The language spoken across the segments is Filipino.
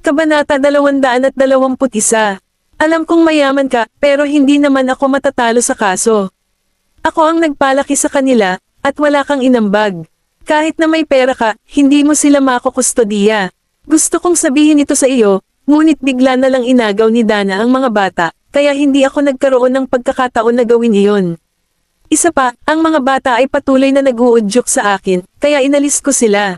Kabanata 221. Alam kong mayaman ka, pero hindi naman ako matatalo sa kaso. Ako ang nagpalaki sa kanila, at wala kang inambag. Kahit na may pera ka, hindi mo sila makukustodiya. Gusto kong sabihin ito sa iyo, ngunit bigla na lang inagaw ni Dana ang mga bata, kaya hindi ako nagkaroon ng pagkakataon na gawin iyon. Isa pa, ang mga bata ay patuloy na nag-uudyok sa akin, kaya inalis ko sila.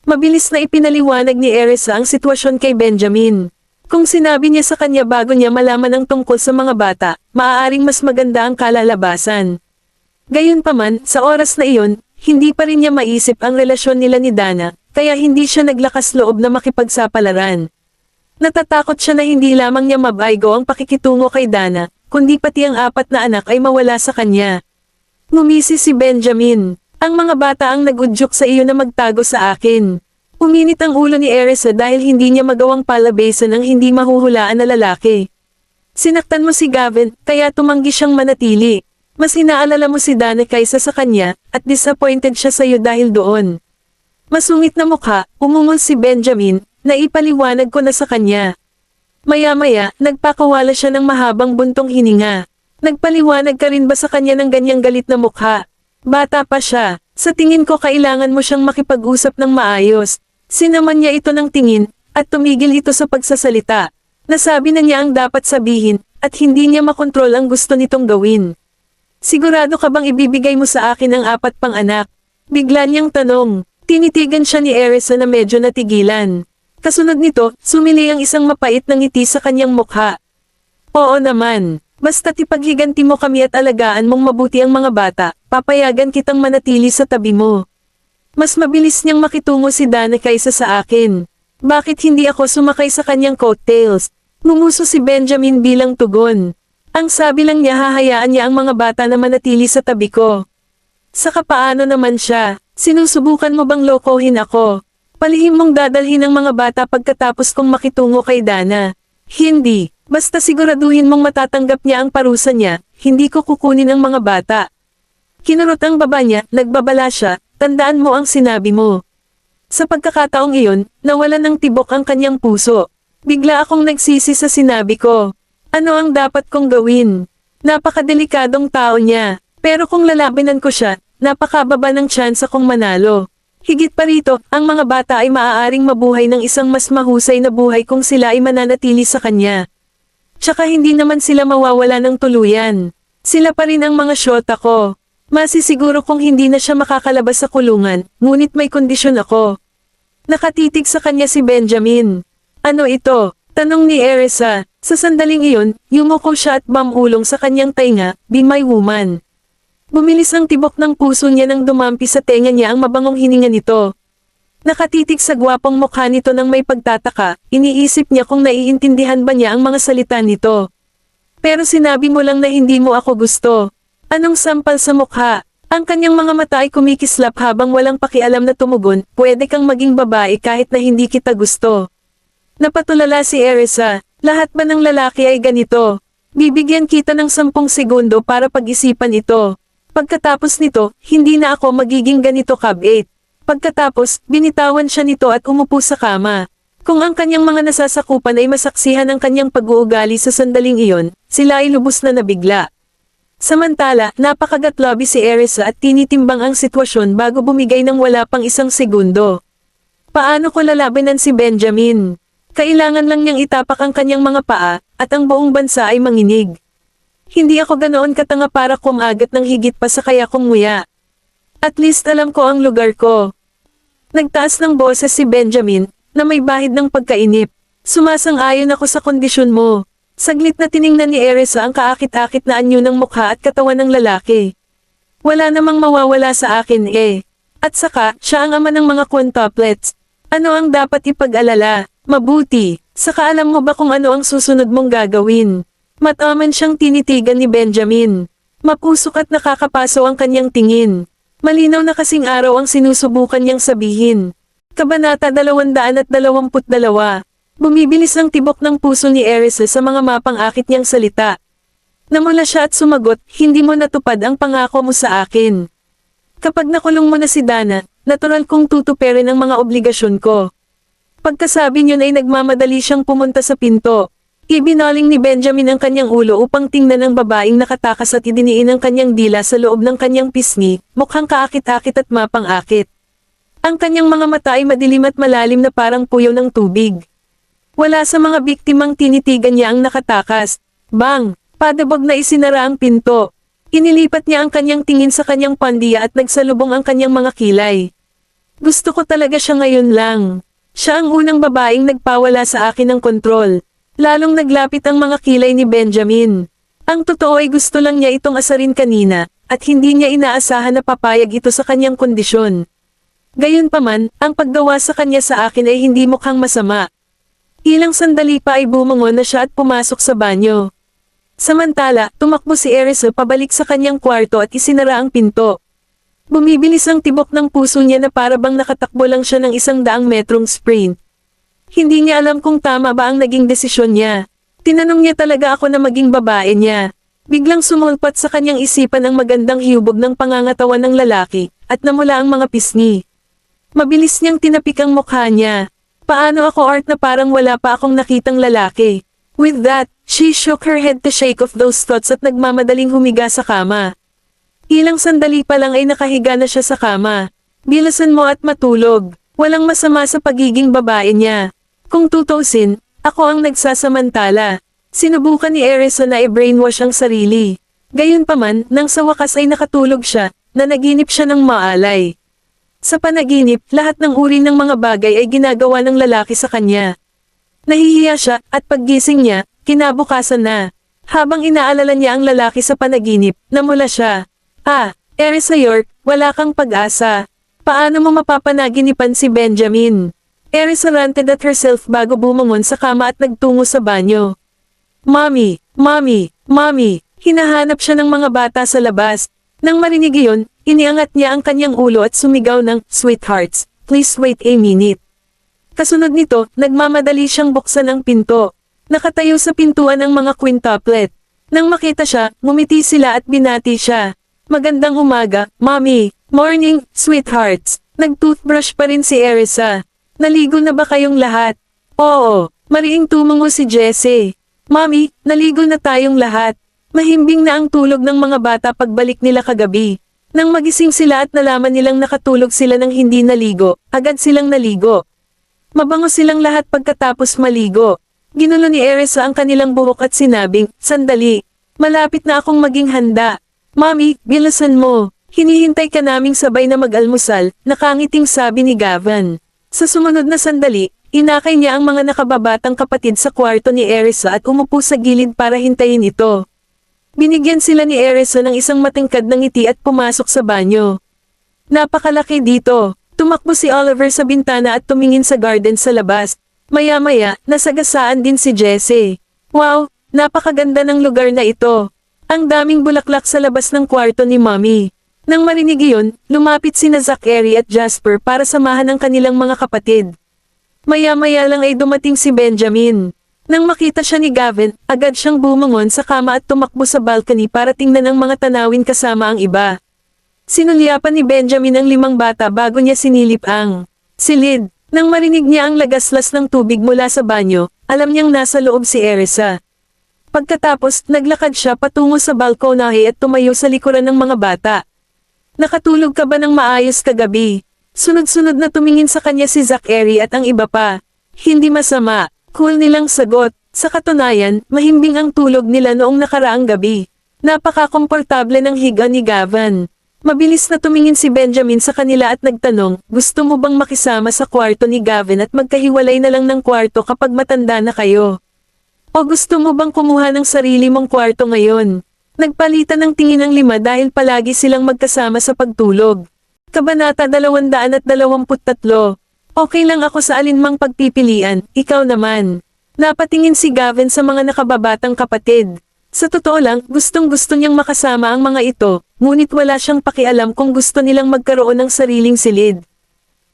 Mabilis na ipinaliwanag ni Erisa ang sitwasyon kay Benjamin. Kung sinabi niya sa kanya bago niya malaman ang tungkol sa mga bata, maaaring mas maganda ang kalalabasan. Gayunpaman, sa oras na iyon, hindi pa rin niya maisip ang relasyon nila ni Dana, kaya hindi siya naglakas loob na makipagsapalaran. Natatakot siya na hindi lamang niya mabaygo ang pakikitungo kay Dana, kundi pati ang 4 na anak ay mawala sa kanya. Ngumisi si Benjamin. Ang mga bata ang nag-udyok sa iyo na magtago sa akin. Uminit ang ulo ni Erisa dahil hindi niya magawang palabesan ang hindi mahuhulaan na lalaki. Sinaktan mo si Gavin, kaya tumanggi siyang manatili. Mas inaalala mo si Dana kaysa sa kanya, at disappointed siya sa iyo dahil doon. Masungit na mukha, umungol si Benjamin, na ipaliwanag ko na sa kanya. Maya-maya, nagpakawala siya ng mahabang buntong hininga. Nagpaliwanag ka rin ba sa kanya ng ganyang galit na mukha? Bata pa siya, sa tingin ko kailangan mo siyang makipag-usap ng maayos. Sinaman niya ito ng tingin, at tumigil ito sa pagsasalita. Nasabi na niya ang dapat sabihin, at hindi niya makontrol ang gusto nitong gawin. Sigurado ka bang ibibigay mo sa akin ang 4 pang anak? Bigla niyang tanong. Tinitigan siya ni Erisa na medyo natigilan. Kasunod nito, sumili ang isang mapait na ngiti sa kanyang mukha. Oo naman. Basta't ipaghiganti mo kami at alagaan mong mabuti ang mga bata, papayagan kitang manatili sa tabi mo. Mas mabilis niyang makitungo si Dana kaysa sa akin. Bakit hindi ako sumakay sa kanyang coattails? Ngumuso si Benjamin bilang tugon. Ang sabi lang niya hahayaan niya ang mga bata na manatili sa tabi ko. Saka paano naman siya? Sinusubukan mo bang lokohin ako? Palihim mong dadalhin ang mga bata pagkatapos kong makitungo kay Dana. Hindi. Basta siguraduhin mong matatanggap niya ang parusa niya, hindi ko kukunin ang mga bata. Kinurot ang baba niya, nagbabala siya, tandaan mo ang sinabi mo. Sa pagkakataong iyon, nawalan ng tibok ang kanyang puso. Bigla akong nagsisi sa sinabi ko. Ano ang dapat kong gawin? Napakadelikadong tao niya, pero kung lalabanan ko siya, napakababa ng tsansa kong manalo. Higit pa rito, ang mga bata ay maaaring mabuhay ng isang mas mahusay na buhay kung sila ay mananatili sa kanya. Tsaka hindi naman sila mawawala ng tuluyan. Sila pa rin ang mga syota ko. Masisiguro kung hindi na siya makakalabas sa kulungan, ngunit may kondisyon ako. Nakatitig sa kanya si Benjamin. Ano ito? Tanong ni Erisa. Sa sandaling iyon, yumuko siya at bamulong sa kanyang tainga, be my woman. Bumilis ang tibok ng puso niya nang dumampi sa tenga niya ang mabangong hininga nito. Nakatitig sa gwapong mukha nito nang may pagtataka, iniisip niya kung naiintindihan ba niya ang mga salita nito. Pero sinabi mo lang na hindi mo ako gusto. Anong sampal sa mukha? Ang kanyang mga mata ay kumikislap habang walang pakialam na tumugon, pwede kang maging babae kahit na hindi kita gusto. Napatulala si Erisa, lahat ba ng lalaki ay ganito? Bibigyan kita ng 10 segundo para pag-isipan ito. Pagkatapos nito, hindi na ako magiging ganito kabait. Pagkatapos, binitawan siya nito at umupo sa kama. Kung ang kanyang mga nasasakupan ay masaksihan ang kanyang pag-uugali sa sandaling iyon, sila ay lubos na nabigla. Samantala, napakagatlabi si Erisa at tinitimbang ang sitwasyon bago bumigay ng wala pang 1 segundo. Paano ko lalabanan si Benjamin? Kailangan lang niyang itapak ang kanyang mga paa, at ang buong bansa ay manginig. Hindi ako ganoon katanga para kumagat ng higit pa sa kaya kong nguya. At least alam ko ang lugar ko. Nagtaas ng boses si Benjamin, na may bahid ng pagkainip. Sumasang-ayon ako sa kondisyon mo. Saglit na tiningnan ni Erisa ang kaakit-akit na anyo ng mukha at katawan ng lalaki. Wala namang mawawala sa akin eh. At saka, siya ang ama ng mga quintuplets. Ano ang dapat ipag-alala? Mabuti. Saka alam mo ba kung ano ang susunod mong gagawin? Mataman siyang tinitigan ni Benjamin. Mapusok at nakakapaso ang kanyang tingin. Malinaw na kasing araw ang sinusubukan niyang sabihin. Kabanata 222. Bumibilis ang tibok ng puso ni Erisa sa mga mapang-akit niyang salita. Namula siya at sumagot, hindi mo natupad ang pangako mo sa akin. Kapag nakulong mo na si Dana, natural kong tutuperin ang mga obligasyon ko. Pagkasabi niyon ay nagmamadali siyang pumunta sa pinto. Ibinaling ni Benjamin ang kanyang ulo upang tingnan ang babaeng nakatakas at idiniin ang kanyang dila sa loob ng kanyang pisngi, mukhang kaakit-akit at mapang-akit. Ang kanyang mga mata ay madilim at malalim na parang puyaw ng tubig. Wala sa mga biktimang tinitigan niya ang nakatakas. Bang! Padabog na isinara ang pinto. Inilipat niya ang kanyang tingin sa kanyang pandiya at nagsalubong ang kanyang mga kilay. Gusto ko talaga siya ngayon lang. Siya ang unang babaeng nagpawala sa akin ng kontrol. Lalong naglapit ang mga kilay ni Benjamin. Ang totoo ay gusto lang niya itong asarin kanina, at hindi niya inaasahan na papayag ito sa kanyang kondisyon. Gayunpaman, ang paggawa sa kanya sa akin ay hindi mukhang masama. Ilang sandali pa ay bumangon na siya at pumasok sa banyo. Samantala, tumakbo si Erisa pabalik sa kanyang kwarto at isinara ang pinto. Bumibilis ang tibok ng puso niya na para bang nakatakbo lang siya ng 100 metrong sprint. Hindi niya alam kung tama ba ang naging desisyon niya. Tinanong niya talaga ako na maging babae niya. Biglang sumulpat sa kanyang isipan ang magandang hiyubog ng pangangatawan ng lalaki, at namula ang mga pisngi. Mabilis niyang tinapik ang mukha niya. Paano ako art na parang wala pa akong nakitang lalaki? With that, she shook her head to shake off those thoughts at nagmamadaling humiga sa kama. Ilang sandali pa lang ay nakahiga na siya sa kama. Bilasan mo at matulog. Walang masama sa pagiging babae niya. Kung tutusin, ako ang nagsasamantala. Sinubukan ni Erisa na i-brainwash ang sarili. Gayunpaman, nang sa wakas ay nakatulog siya, na naginip siya ng maalay. Sa panaginip, lahat ng uri ng mga bagay ay ginagawa ng lalaki sa kanya. Nahihiya siya, at paggising niya, kinabukasan na. Habang inaalala niya ang lalaki sa panaginip, namula siya. Erisa York, wala kang pag-asa. Paano mo mapapanaginipan si Benjamin? Erisa ranted at herself bago bumangon sa kama at nagtungo sa banyo. Mommy, mommy, mommy, hinahanap siya ng mga bata sa labas. Nang marinig iyon, iniangat niya ang kanyang ulo at sumigaw ng, "Sweethearts, please wait a minute." Kasunod nito, nagmamadali siyang buksan ang pinto. Nakatayo sa pintuan ang mga quintuplet. Nang makita siya, ngumiti sila at binati siya. Magandang umaga, mommy. Morning, sweethearts. Nag-toothbrush pa rin si Erisa. Naligo na ba kayong lahat? Oo, mariing tumango si Jessie. Mommy, naligo na tayong lahat. Mahimbing na ang tulog ng mga bata pagbalik nila kagabi. Nang magising sila at nalaman nilang nakatulog sila ng hindi naligo, agad silang naligo. Mabango silang lahat pagkatapos maligo. Ginulo ni Erisa ang kanilang buhok at sinabing, "Sandali. Malapit na akong maging handa. Mommy, bilisan mo. Hinihintay ka naming sabay na mag-almusal," nakangiting sabi ni Gavin. Sa sumunod na sandali, inakay niya ang mga nakababatang kapatid sa kwarto ni Erisa at umupo sa gilid para hintayin ito. Binigyan sila ni Erisa ng isang matingkad na ngiti at pumasok sa banyo. Napakalaki dito. Tumakbo si Oliver sa bintana at tumingin sa garden sa labas. Maya-maya, nasagasaan din si Jessie. Wow, napakaganda ng lugar na ito. Ang daming bulaklak sa labas ng kwarto ni Mommy. Nang marinig iyon, lumapit sina Zachary at Jasper para samahan ang kanilang mga kapatid. Maya-maya lang ay dumating si Benjamin. Nang makita siya ni Gavin, agad siyang bumangon sa kama at tumakbo sa balcony para tingnan ang mga tanawin kasama ang iba. Sinulyapan ni Benjamin ang 5 bata bago niya sinilip ang silid. Nang marinig niya ang lagaslas ng tubig mula sa banyo, alam niyang nasa loob si Erisa. Pagkatapos, naglakad siya patungo sa balkonahe at tumayo sa likuran ng mga bata. Nakatulog ka ba ng maayos kagabi? Sunod-sunod na tumingin sa kanya si Zachary at ang iba pa. Hindi masama, cool nilang sagot. Sa katunayan, mahimbing ang tulog nila noong nakaraang gabi. Napaka-komportable ng higa ni Gavin. Mabilis na tumingin si Benjamin sa kanila at nagtanong, "Gusto mo bang makisama sa kwarto ni Gavin at magkahiwalay na lang ng kwarto kapag matanda na kayo? O gusto mo bang kumuha ng sarili mong kwarto ngayon?" Nagpalitan ng tingin ang 5 dahil palagi silang magkasama sa pagtulog. Kabanata 223. Okay lang ako sa alinmang pagpipilian, ikaw naman. Napatingin si Gavin sa mga nakababatang kapatid. Sa totoo lang, gustong-gusto niyang makasama ang mga ito, ngunit wala siyang pakialam kung gusto nilang magkaroon ng sariling silid.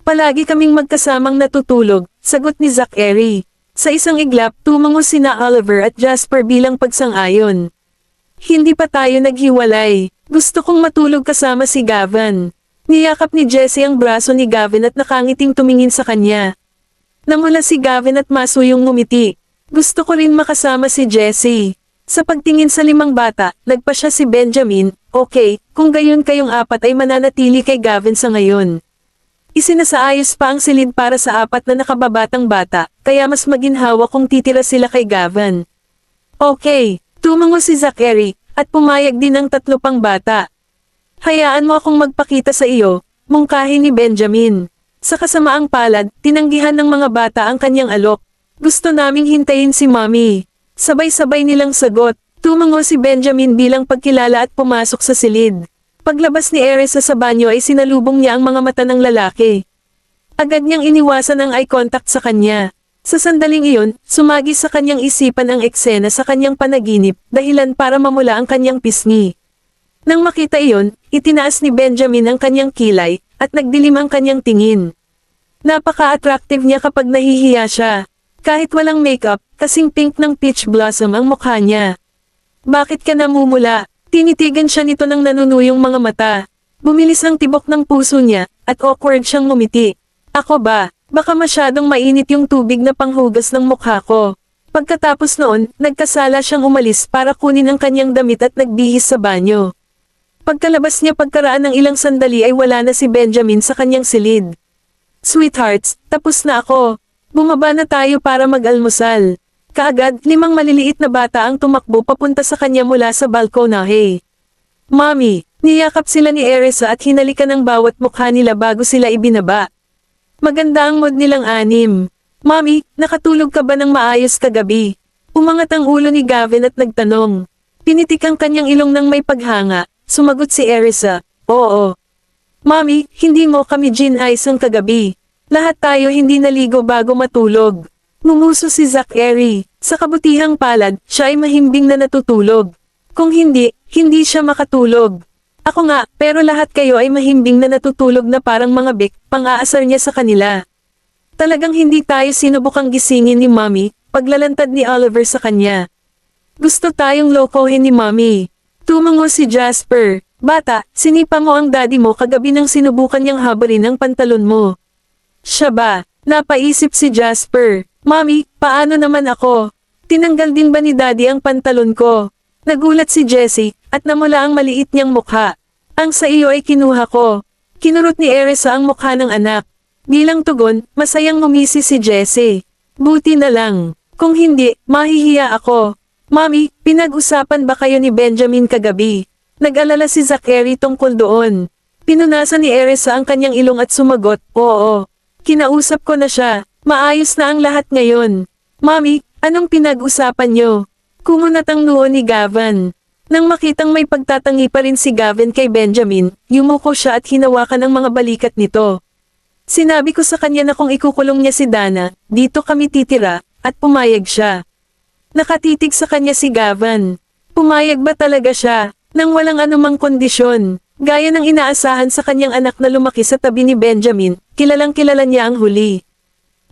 Palagi kaming magkasamang natutulog, sagot ni Zachary. Sa isang iglap, tumango sina Oliver at Jasper bilang pagsang-ayon. Hindi pa tayo naghiwalay. Gusto kong matulog kasama si Gavin. Niyakap ni Jessie ang braso ni Gavin at nakangiting tumingin sa kanya. Namula si Gavin at masuyong ngumiti. Gusto ko rin makasama si Jessie. Sa pagtingin sa 5 bata, nagpa siya si Benjamin, okay, kung gayon kayong 4 ay mananatili kay Gavin sa ngayon. Isinasaayos pa ang silid para sa 4 na nakababatang bata, kaya mas maginhawa kung titira sila kay Gavin. Okay, tumango si Zachary, at pumayag din ang 3 pang bata. Hayaan mo akong magpakita sa iyo, mungkahi ni Benjamin. Sa kasamaang palad, tinanggihan ng mga bata ang kanyang alok. Gusto naming hintayin si Mommy. Sabay-sabay nilang sagot, tumango si Benjamin bilang pagkilala at pumasok sa silid. Paglabas ni Erisa sa banyo ay sinalubong niya ang mga mata ng lalaki. Agad niyang iniwasan ang eye contact sa kanya. Sa sandaling iyon, sumagi sa kanyang isipan ang eksena sa kanyang panaginip, dahilan para mamula ang kanyang pisngi. Nang makita iyon, itinaas ni Benjamin ang kanyang kilay, at nagdilim ang kanyang tingin. Napaka-attractive niya kapag nahihiya siya. Kahit walang makeup, kasing pink ng peach blossom ang mukha niya. Bakit ka namumula? Tinitigan siya nito ng nanunuyong mga mata. Bumilis ang tibok ng puso niya, at awkward siyang ngumiti. Ako ba? Baka masyadong mainit yung tubig na panghugas ng mukha ko. Pagkatapos noon, nagkasala siyang umalis para kunin ang kanyang damit at nagbihis sa banyo. Pagkalabas niya pagkaraan ng ilang sandali ay wala na si Benjamin sa kanyang silid. Sweethearts, tapos na ako. Bumaba na tayo para mag-almusal. Kaagad, 5 maliliit na bata ang tumakbo papunta sa kanya mula sa balkonahe. Mommy, niyakap sila ni Erisa at hinalikan ng bawat mukha nila bago sila ibinaba. Maganda ang mood nilang 6. Mommy, nakatulog ka ba ng maayos kagabi? Umangat ang ulo ni Gavin at nagtanong. Pinitik ang kanyang ilong ng may paghanga, sumagot si Erisa, oo. Mommy, hindi mo kami gin-ice ang kagabi. Lahat tayo hindi naligo bago matulog. Ngumuso si Zachary. Sa kabutihang palad, siya ay mahimbing na natutulog. Kung hindi, hindi siya makatulog. Ako nga, pero lahat kayo ay mahimbing na natutulog na parang mga bik, pang-aasar niya sa kanila. Talagang hindi tayo sinubukang gisingin ni Mommy, paglalantad ni Oliver sa kanya. Gusto tayong lokohin ni Mommy. Tumango si Jasper. Bata, sinipa mo ang daddy mo kagabi nang sinubukan niyang habulin ang pantalon mo. Siya ba? Napaisip si Jasper. Mommy, paano naman ako? Tinanggal din ba ni daddy ang pantalon ko? Nagulat si Jessie, at namula ang maliit niyang mukha. Ang sa iyo ay kinuha ko. Kinurot ni Erisa ang mukha ng anak. Bilang tugon, masayang ngumisi si Jessie. Buti na lang. Kung hindi, mahihiya ako. Mommy, pinag-usapan ba kayo ni Benjamin kagabi? Nag-alala si Zachary tungkol doon. Pinunasan ni Erisa ang kanyang ilong at sumagot, oo. Kinausap ko na siya. Maayos na ang lahat ngayon. Mommy, anong pinag-usapan niyo? Kumunat ang noo ni Gavin. Nang makitang may pagtatangi pa rin si Gavin kay Benjamin, yumuko siya at hinawakan ang mga balikat nito. Sinabi ko sa kanya na kung ikukulong niya si Dana, dito kami titira, at pumayag siya. Nakatitig sa kanya si Gavin. Pumayag ba talaga siya, nang walang anumang kondisyon? Gaya ng inaasahan sa kanyang anak na lumaki sa tabi ni Benjamin, kilalang kilala niya ang huli.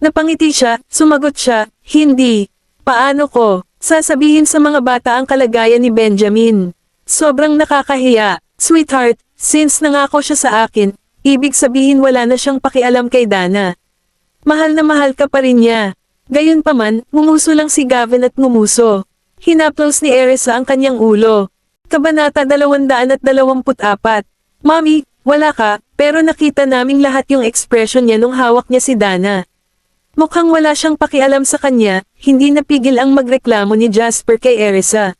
Napangiti siya, sumagot siya, hindi. Paano ko? Sasabihin sa mga bata ang kalagayan ni Benjamin. Sobrang nakakahiya. Sweetheart, since nangako siya sa akin, ibig sabihin wala na siyang pakialam kay Dana. Mahal na mahal ka pa rin niya. Gayunpaman, ngumuso lang si Gavin at ngumuso. Hinaplos ni Erisa ang kanyang ulo. Kabanata 224. Mommy, wala ka, pero nakita naming lahat yung ekspresyon niya nung hawak niya si Dana. Mukhang wala siyang pakialam sa kanya, hindi napigil ang magreklamo ni Jasper kay Erisa.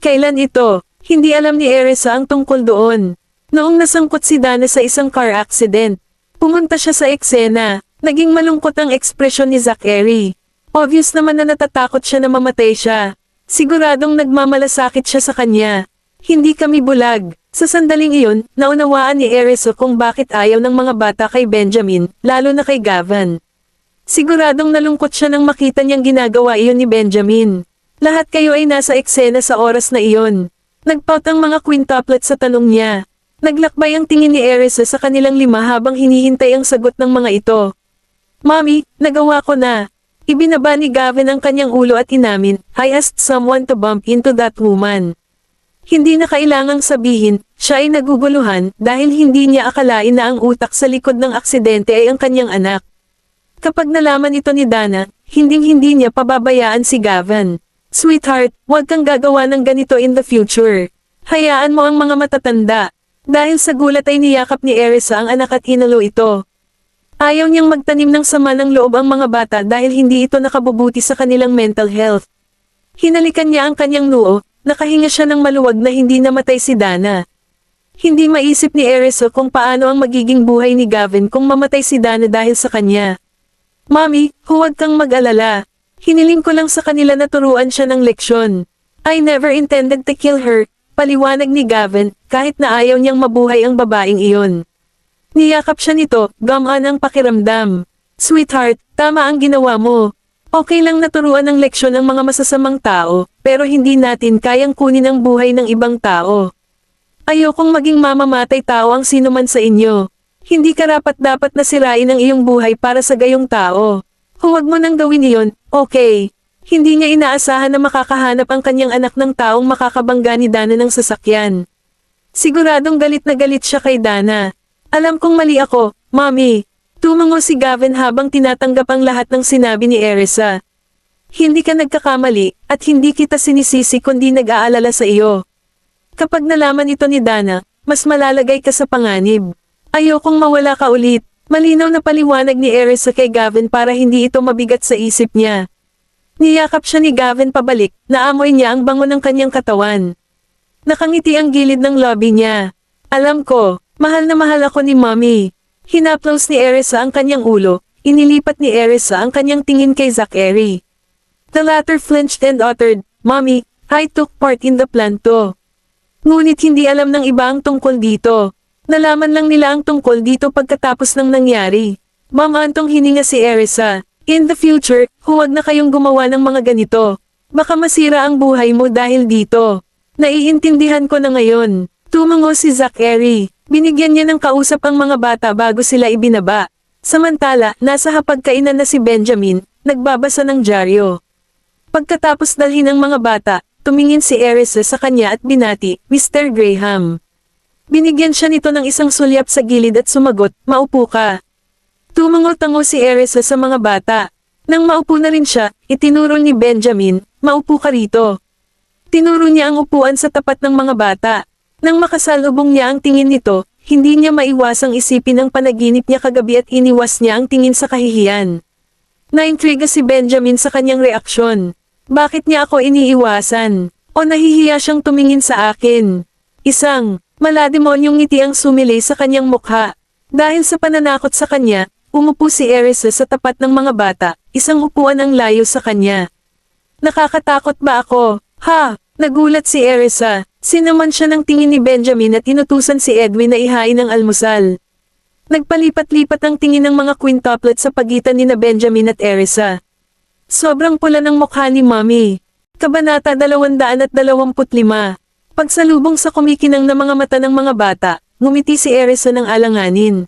Kailan ito? Hindi alam ni Erisa ang tungkol doon. Noong nasangkot si Dana sa isang car accident, pumunta siya sa eksena. Naging malungkot ang ekspresyon ni Zachary. Obvious naman na natatakot siya na mamatay siya. Siguradong nagmamalasakit siya sa kanya. Hindi kami bulag. Sa sandaling iyon, naunawaan ni Erisa kung bakit ayaw ng mga bata kay Benjamin, lalo na kay Gavin. Siguradong nalungkot siya nang makita niyang ginagawa iyon ni Benjamin. Lahat kayo ay nasa eksena sa oras na iyon. Nagpaut ang mga quintuplet sa tanong niya. Naglakbay ang tingin ni Erisa sa kanilang 5 habang hinihintay ang sagot ng mga ito. Mommy, nagawa ko na. Ibinaba ni Gavin ang kanyang ulo at inamin, I asked someone to bump into that woman. Hindi na kailangang sabihin, siya ay naguguluhan dahil hindi niya akalain na ang utak sa likod ng aksidente ay ang kanyang anak. Kapag nalaman ito ni Dana, hinding-hindi niya pababayaan si Gavin. Sweetheart, huwag kang gagawa ng ganito in the future. Hayaan mo ang mga matatanda. Dahil sa gulat ay niyakap ni Erisa ang anak at inalo ito. Ayaw niyang magtanim ng sama ng loob ang mga bata dahil hindi ito nakabubuti sa kanilang mental health. Hinalikan niya ang kanyang noo, nakahinga siya ng maluwag na hindi namatay si Dana. Hindi maisip ni Erisa kung paano ang magiging buhay ni Gavin kung mamatay si Dana dahil sa kanya. Mommy, huwag kang mag-alala. Hiniling ko lang sa kanila na turuan siya ng leksyon. I never intended to kill her, paliwanag ni Gavin, kahit na ayaw niyang mabuhay ang babaeng iyon. Niyakap siya nito, gamaan ang pakiramdam. Sweetheart, tama ang ginawa mo. Okay lang naturuan ng leksyon ang mga masasamang tao, pero hindi natin kayang kunin ang buhay ng ibang tao. Ayokong maging mamamatay tao ang sinuman sa inyo. Hindi karapat-dapat na sirain ang iyong buhay para sa gayong tao. Huwag mo nang gawin iyon, okay? Hindi niya inaasahan na makakahanap ang kanyang anak ng taong makakabangga ni Dana ng sasakyan. Siguradong galit na galit siya kay Dana. Alam kong mali ako, Mommy. Tumango si Gavin habang tinatanggap ang lahat ng sinabi ni Erisa. Hindi ka nagkakamali, at hindi kita sinisisi kundi nag-aalala sa iyo. Kapag nalaman ito ni Dana, mas malalagay ka sa panganib. Ayokong mawala ka ulit. Malinaw na paliwanag ni Erisa kay Gavin para hindi ito mabigat sa isip niya. Niyakap siya ni Gavin pabalik, naamoy niya ang bango ng kanyang katawan. Nakangiti ang gilid ng lobby niya. Alam ko, mahal na mahal ako ni Mommy. Hinaplos ni Erisa ang kanyang ulo, inilipat ni Erisa ang kanyang tingin kay Zachary. The latter flinched and uttered, Mommy, I took part in the plan to. Ngunit hindi alam ng iba ang tungkol dito. Nalaman lang nila ang tungkol dito pagkatapos ng nangyari. Mamantong hininga si Erisa. In the future, huwag na kayong gumawa ng mga ganito. Baka masira ang buhay mo dahil dito. Naiintindihan ko na ngayon. Tumango si Zachary. Binigyan niya ng kausap ang mga bata bago sila ibinaba. Samantala, nasa hapagkainan na si Benjamin, nagbabasa ng dyaryo. Pagkatapos dalhin ng mga bata, tumingin si Erisa sa kanya at binati, Mr. Graham. Binigyan siya nito ng isang sulyap sa gilid at sumagot, maupo ka. Tumango-tango si Erisa sa mga bata. Nang maupo na rin siya, itinuro ni Benjamin, maupo ka rito. Tinuro niya ang upuan sa tapat ng mga bata. Nang makasalubong niya ang tingin nito, hindi niya maiwasang isipin ang panaginip niya kagabi at iniwas niya ang tingin sa kahihiyan. Naintriga si Benjamin sa kanyang reaksyon. Bakit niya ako iniiwasan? O nahihiya siyang tumingin sa akin? Isang malademonyong ngiti ang sumilay sa kanyang mukha. Dahil sa pananakot sa kanya, umupo si Erisa sa tapat ng mga bata, isang upuan ang layo sa kanya. Nakakatakot ba ako? Ha? Nagulat si Erisa. Sinaman siya ng tingin ni Benjamin at inutusan si Edwin na ihain ng almusal. Nagpalipat-lipat ang tingin ng mga quintuplet sa pagitan ni na Benjamin at Erisa. Sobrang pula ng mukha ni Mommy. Kabanata 225. Pagsalubong sa kumikinang na mga mata ng mga bata, ngumiti si Erisa ng alanganin.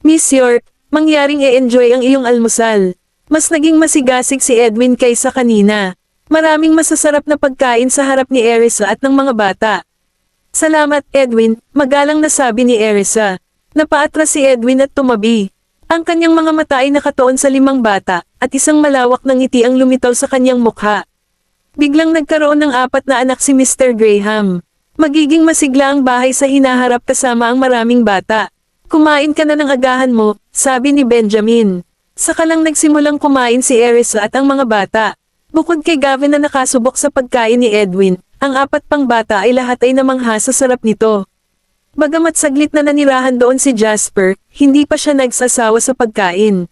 Miss York, mangyaring e-enjoy ang iyong almusal. Mas naging masigasig si Edwin kaysa kanina. Maraming masasarap na pagkain sa harap ni Erisa at ng mga bata. Salamat Edwin, magalang nasabi ni Erisa. Napaatras si Edwin at tumabi. Ang kanyang mga mata ay nakatuon sa 5 bata, at isang malawak na ngiti ang lumitaw sa kanyang mukha. Biglang nagkaroon ng 4 na anak si Mr. Graham. Magiging masigla ang bahay sa hinaharap kasama ang maraming bata. Kumain ka na ng agahan mo, sabi ni Benjamin. Saka lang nagsimulang kumain si Erisa at ang mga bata. Bukod kay Gavin na nakasubok sa pagkain ni Edwin, ang 4 pang bata ay lahat ay namangha sa sarap nito. Bagamat saglit na nanirahan doon si Jasper, hindi pa siya nagsasawa sa pagkain.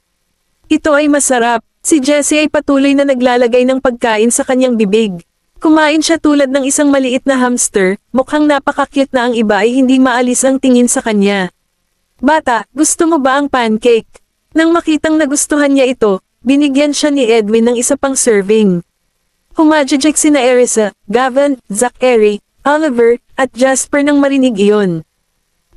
Ito ay masarap. Si Jessie ay patuloy na naglalagay ng pagkain sa kanyang bibig. Kumain siya tulad ng isang maliit na hamster, mukhang napaka-cute na ang iba ay hindi maalis ang tingin sa kanya. Bata, gusto mo ba ang pancake? Nang makitang nagustuhan niya ito, binigyan siya ni Edwin ng isa pang serving. Humajajek sina Erisa, Gavin, Zachary, Oliver, at Jasper nang marinig iyon.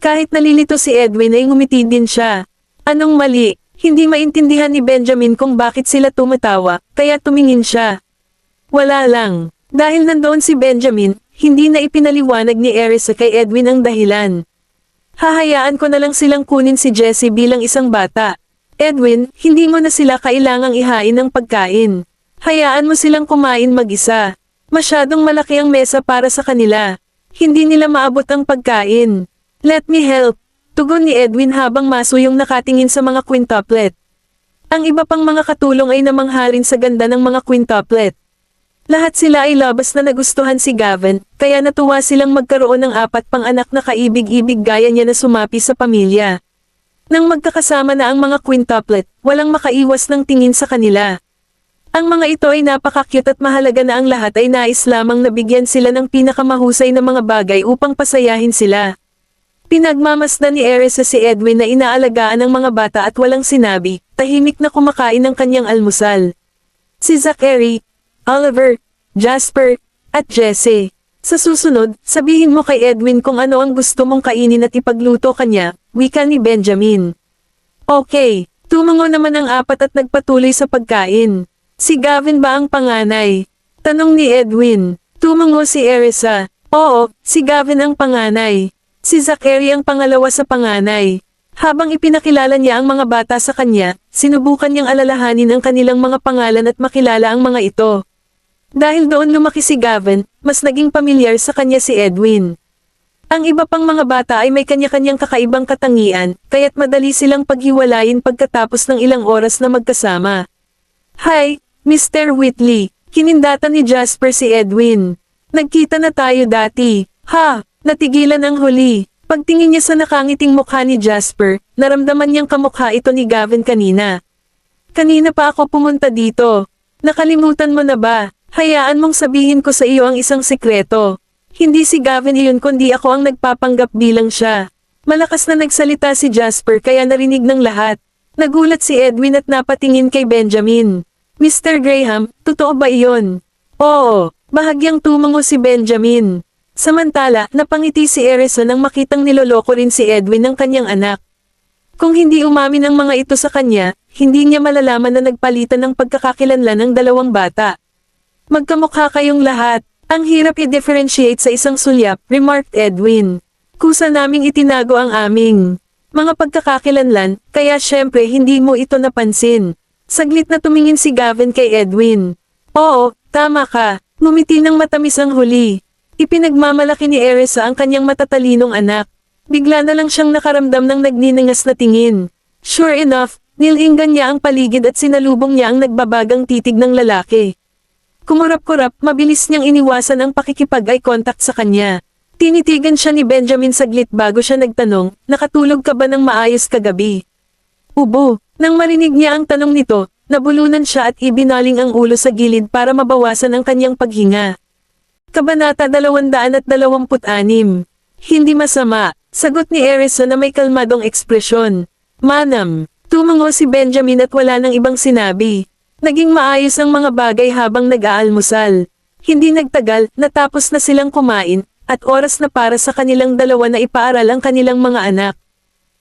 Kahit nalilito si Edwin ay ngumiti din siya. Anong mali? Hindi maintindihan ni Benjamin kung bakit sila tumatawa, kaya tumingin siya. Wala lang. Dahil nandoon si Benjamin, hindi na ipinaliwanag ni Erisa kay Edwin ang dahilan. Hahayaan ko na lang silang kunin si Jessie bilang isang bata. Edwin, hindi mo na sila kailangang ihain ng pagkain. Hayaan mo silang kumain mag-isa. Masyadong malaki ang mesa para sa kanila. Hindi nila maabot ang pagkain. Let me help. Tugon ni Edwin habang masuyong nakatingin sa mga quintuplet. Ang iba pang mga katulong ay namangharin sa ganda ng mga quintuplet. Lahat sila ay labas na nagustuhan si Gavin, kaya natuwa silang magkaroon ng 4 pang anak na kaibig-ibig gaya niya na sumapi sa pamilya. Nang magkakasama na ang mga quintuplet, walang makaiwas ng tingin sa kanila. Ang mga ito ay napaka-cute at mahalaga na ang lahat ay nais lamang nabigyan sila ng pinakamahusay na mga bagay upang pasayahin sila. Pinagmamasdan ni Erisa si Edwin na inaalagaan ng mga bata at walang sinabi, tahimik na kumakain ng kanyang almusal. Si Zachary, Oliver, Jasper, at Jesse. Sa susunod, sabihin mo kay Edwin kung ano ang gusto mong kainin at ipagluto kanya, wika ni Benjamin. Okay, tumango naman ang 4 at nagpatuloy sa pagkain. Si Gavin ba ang panganay? Tanong ni Edwin. Tumango si Erisa. Oo, si Gavin ang panganay. Si Zachary ang pangalawa sa panganay. Habang ipinakilala niya ang mga bata sa kanya, sinubukan niyang alalahanin ang kanilang mga pangalan at makilala ang mga ito. Dahil doon lumaki si Gavin, mas naging pamilyar sa kanya si Edwin. Ang iba pang mga bata ay may kanya-kanyang kakaibang katangian, kaya't madali silang paghiwalayin pagkatapos ng ilang oras na magkasama. Hi, Mr. Whitley, kinindatan ni Jasper si Edwin. Nagkita na tayo dati. Ha, natigilan ang huli. Pagtingin niya sa nakangiting mukha ni Jasper, naramdaman niyang kamukha ito ni Gavin kanina. Kanina pa ako pumunta dito. Nakalimutan mo na ba? Hayaan mong sabihin ko sa iyo ang isang sekreto. Hindi si Gavin iyon kundi ako ang nagpapanggap bilang siya. Malakas na nagsalita si Jasper kaya narinig ng lahat. Nagulat si Edwin at napatingin kay Benjamin. Mr. Graham, totoo ba iyon? Oo, bahagyang tumango si Benjamin. Samantala, napangiti si Erisa nang makitang niloloko rin si Edwin ng kanyang anak. Kung hindi umamin ang mga ito sa kanya, hindi niya malalaman na nagpalitan ng pagkakakilanlan ng 2 bata. Magkamukha kayong lahat. Ang hirap i-differentiate sa isang sulyap, remarked Edwin. Kusa naming itinago ang aming mga pagkakakilanlan, kaya syempre hindi mo ito napansin. Saglit na tumingin si Gavin kay Edwin. Oo, tama ka. Ngumiti ng matamis ang huli. Ipinagmamalaki ni Erisa ang kanyang matatalinong anak. Bigla na lang siyang nakaramdam ng nagniningas na tingin. Sure enough, nilinggan niya ang paligid at sinalubong niya ang nagbabagang titig ng lalaki. Kumurap-kurap, mabilis niyang iniwasan ang pakikipag-eye contact sa kanya. Tinitigan siya ni Benjamin saglit bago siya nagtanong, nakatulog ka ba ng maayos kagabi? Ubo, nang marinig niya ang tanong nito, nabulunan siya at ibinaling ang ulo sa gilid para mabawasan ang kanyang paghinga. Kabanata 226. Hindi masama, sagot ni Erisa na may kalmadong ekspresyon. Manam, tumango si Benjamin at wala nang ibang sinabi. Naging maayos ang mga bagay habang nag-aalmusal. Hindi nagtagal, natapos na silang kumain, at oras na para sa kanilang dalawa na ipaaral ang kanilang mga anak.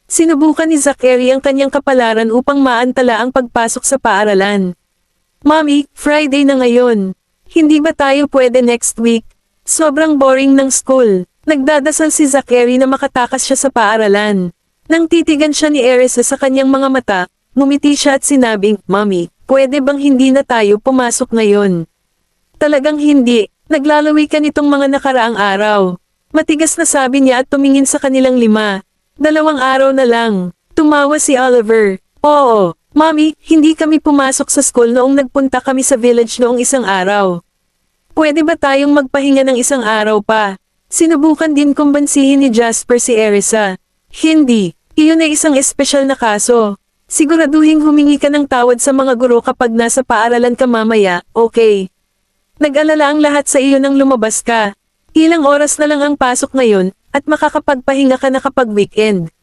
Sinubukan ni Zachary ang kanyang kapalaran upang maantala ang pagpasok sa paaralan. Mommy, Friday na ngayon. Hindi ba tayo pwede next week? Sobrang boring ng school. Nagdadasal si Zachary na makatakas siya sa paaralan. Nang titigan siya ni Erisa sa kanyang mga mata, ngumiti siya at sinabing, Mommy, pwede bang hindi na tayo pumasok ngayon? Talagang hindi. Naglalaway ka nitong mga nakaraang araw. Matigas na sabi niya at tumingin sa kanilang 5. 2 araw na lang. Tumawa si Oliver. Oo, Mommy, hindi kami pumasok sa school noong nagpunta kami sa village noong isang araw. Pwede ba tayong magpahinga ng isang araw pa? Sinubukan din kumbansihin ni Jasper si Erisa. Hindi. Iyon ay isang espesyal na kaso. Siguraduhing humingi ka ng tawad sa mga guro kapag nasa paaralan ka mamaya, okay? Nag-alala ang lahat sa iyo nang lumabas ka. Ilang oras na lang ang pasok ngayon, at makakapagpahinga ka na kapag weekend.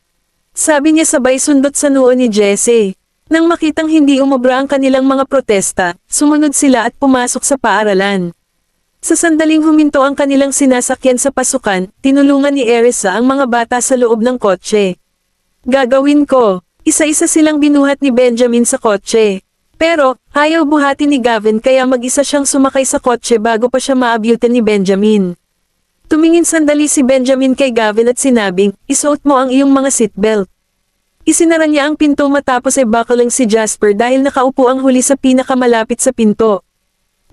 Sabi niya sabay sundot sa noo ni Jesse. Nang makitang hindi umubra ang kanilang mga protesta, sumunod sila at pumasok sa paaralan. Sa sandaling huminto ang kanilang sinasakyan sa pasukan, tinulungan ni Erisa ang mga bata sa loob ng kotse. Gagawin ko. Isa-isa silang binuhat ni Benjamin sa kotse. Pero, ayaw buhatin ni Gavin kaya mag-isa siyang sumakay sa kotse bago pa siya maabyutan ni Benjamin. Tumingin sandali si Benjamin kay Gavin at sinabing, isuot mo ang iyong mga seatbelt. Isinara niya ang pinto matapos ay buckling si Jasper dahil nakaupo ang huli sa pinakamalapit sa pinto.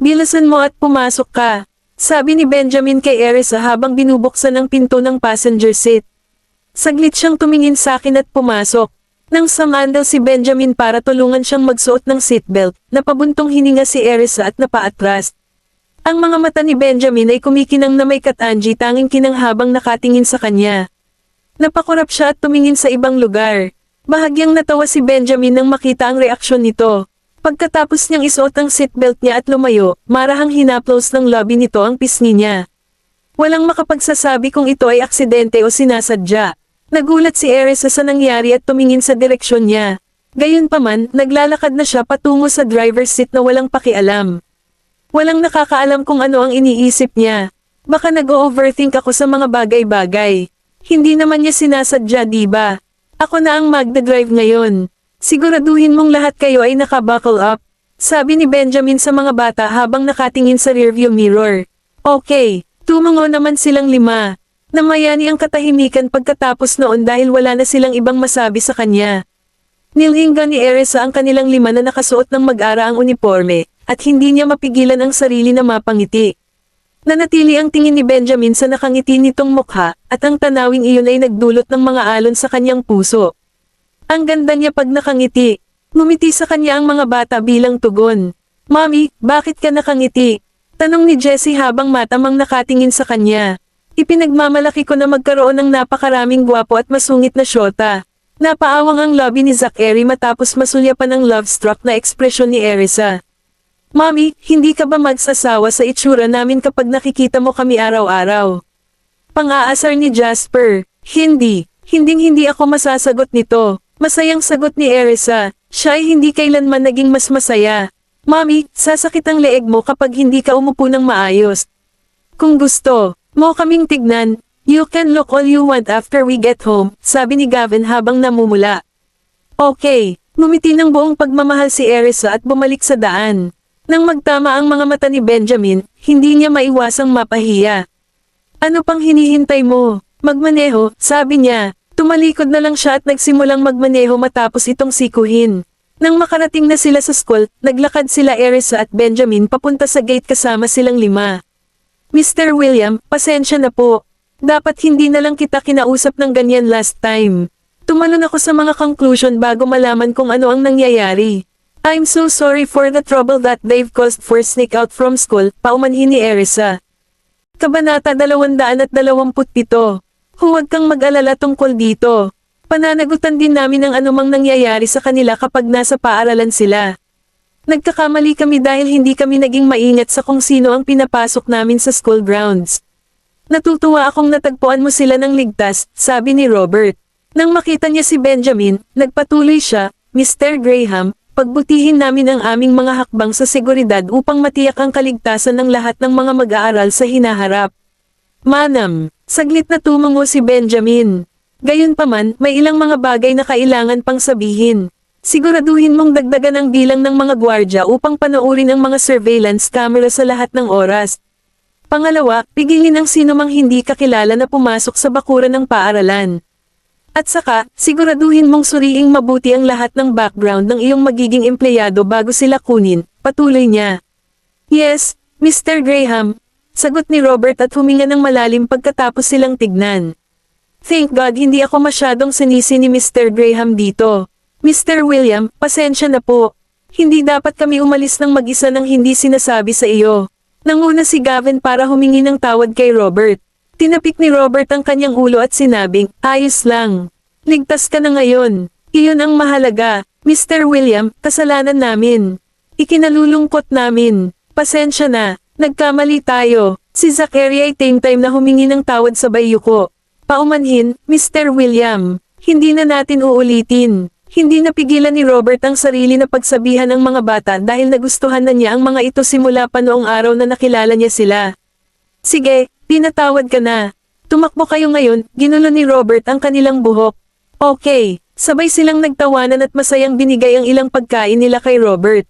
Bilisan mo at pumasok ka, sabi ni Benjamin kay Erisa habang binubuksan ang pinto ng passenger seat. Saglit siyang tumingin sa akin at pumasok. Nang sumandal si Benjamin para tulungan siyang magsuot ng seatbelt, napabuntong hininga si Erisa at napaatras. Ang mga mata ni Benjamin ay kumikinang na may katanji tanging kinang habang nakatingin sa kanya. Napakurap siya at tumingin sa ibang lugar. Bahagyang natawa si Benjamin nang makita ang reaksyon nito. Pagkatapos niyang isuot ang seatbelt niya at lumayo, marahang hinaplos ng lobby nito ang pisngi niya. Walang makapagsasabi kung ito ay aksidente o sinasadya. Nagulat si Erisa sa nangyari at tumingin sa direksyon niya. Gayunpaman, naglalakad na siya patungo sa driver's seat na walang pakialam. Walang nakakaalam kung ano ang iniisip niya. Baka nag-overthink ako sa mga bagay-bagay. Hindi naman niya sinasadya, diba? Ako na ang magdadrive ngayon. Siguraduhin mong lahat kayo ay naka-buckle up, sabi ni Benjamin sa mga bata habang nakatingin sa rearview mirror. Okay, tumango naman silang 5. Namayani ang katahimikan pagkatapos noon dahil wala na silang ibang masabi sa kanya. Nilhinggan ni Erisa ang kanilang 5 na nakasuot ng mag-araang uniforme, at hindi niya mapigilan ang sarili na mapangiti. Nanatili ang tingin ni Benjamin sa nakangiti nitong mukha, at ang tanawing iyon ay nagdulot ng mga alon sa kanyang puso. Ang ganda niya pag nakangiti. Ngumiti sa kanya ang mga bata bilang tugon. Mommy, bakit ka nakangiti? Tanong ni Jessie habang matamang nakatingin sa kanya. Ipinagmamalaki ko na magkaroon ng napakaraming gwapo at masungit na syota. Napaawang ang lobby ni Zachary matapos masulyapan ang love-struck na ekspresyon ni Erisa. Mommy, hindi ka ba magsasawa sa itsura namin kapag nakikita mo kami araw-araw? Pang-aasar ni Jasper. Hindi ako masasagot nito. Masayang sagot ni Erisa. Siya ay hindi kailanman naging mas masaya. Mommy, sasakit ang leeg mo kapag hindi ka umupo ng maayos. Kung gusto mo kaming tignan, you can look all you want after we get home, sabi ni Gavin habang namumula. Okay, ngumiti ng buong pagmamahal si Erisa at bumalik sa daan. Nang magtama ang mga mata ni Benjamin, hindi niya maiwasang mapahiya. Ano pang hinihintay mo? Magmaneho, sabi niya. Tumalikod na lang siya at nagsimulang magmaneho matapos itong sikuhin. Nang makarating na sila sa school, naglakad sila Erisa at Benjamin papunta sa gate kasama silang 5. Mr. William, pasensya na po. Dapat hindi na lang kita kinausap ng ganyan last time. Tumalon ako sa mga conclusion bago malaman kung ano ang nangyayari. I'm so sorry for the trouble that they've caused for sneak out from school, paumanhin ni Erisa. Kabanata 227. Huwag kang mag-alala tungkol dito. Pananagutan din namin ang anumang nangyayari sa kanila kapag nasa paaralan sila. Nagkakamali kami dahil hindi kami naging maingat sa kung sino ang pinapasok namin sa school grounds. Natutuwa akong natagpuan mo sila ng ligtas, sabi ni Robert. Nang makita niya si Benjamin, nagpatuloy siya, Mr. Graham, pagbutihin namin ang aming mga hakbang sa seguridad upang matiyak ang kaligtasan ng lahat ng mga mag-aaral sa hinaharap. Manam, saglit na tumango si Benjamin. Gayunpaman, may ilang mga bagay na kailangan pang sabihin. Siguraduhin mong dagdagan ang bilang ng mga gwardya upang panoorin ang mga surveillance camera sa lahat ng oras. Pangalawa, pigilin ang sinumang hindi kakilala na pumasok sa bakuran ng paaralan. At saka, siguraduhin mong suriing mabuti ang lahat ng background ng iyong magiging empleyado bago sila kunin, patuloy niya. Yes, Mr. Graham, sagot ni Robert at huminga ng malalim pagkatapos silang tignan. Thank God hindi ako masyadong sinisi ni Mr. Graham dito. Mr. William, pasensya na po. Hindi dapat kami umalis ng mag-isa nang hindi sinasabi sa iyo. Nanguna si Gavin para humingi ng tawad kay Robert. Tinapik ni Robert ang kanyang ulo at sinabing, ayos lang. Ligtas ka na ngayon. Iyon ang mahalaga. Mr. William, kasalanan namin. Ikinalulungkot namin. Pasensya na. Nagkamali tayo. Si Zachary ay time na humingi ng tawad sa bayuko. Paumanhin, Mr. William. Hindi na natin uulitin. Hindi napigilan ni Robert ang sarili na pagsabihan ng mga bata dahil nagustuhan na niya ang mga ito simula pa noong araw na nakilala niya sila. Sige, pinatawad ka na. Tumakbo kayo ngayon, ginulo ni Robert ang kanilang buhok. Okay, sabay silang nagtawanan at masayang binigay ang ilang pagkain nila kay Robert.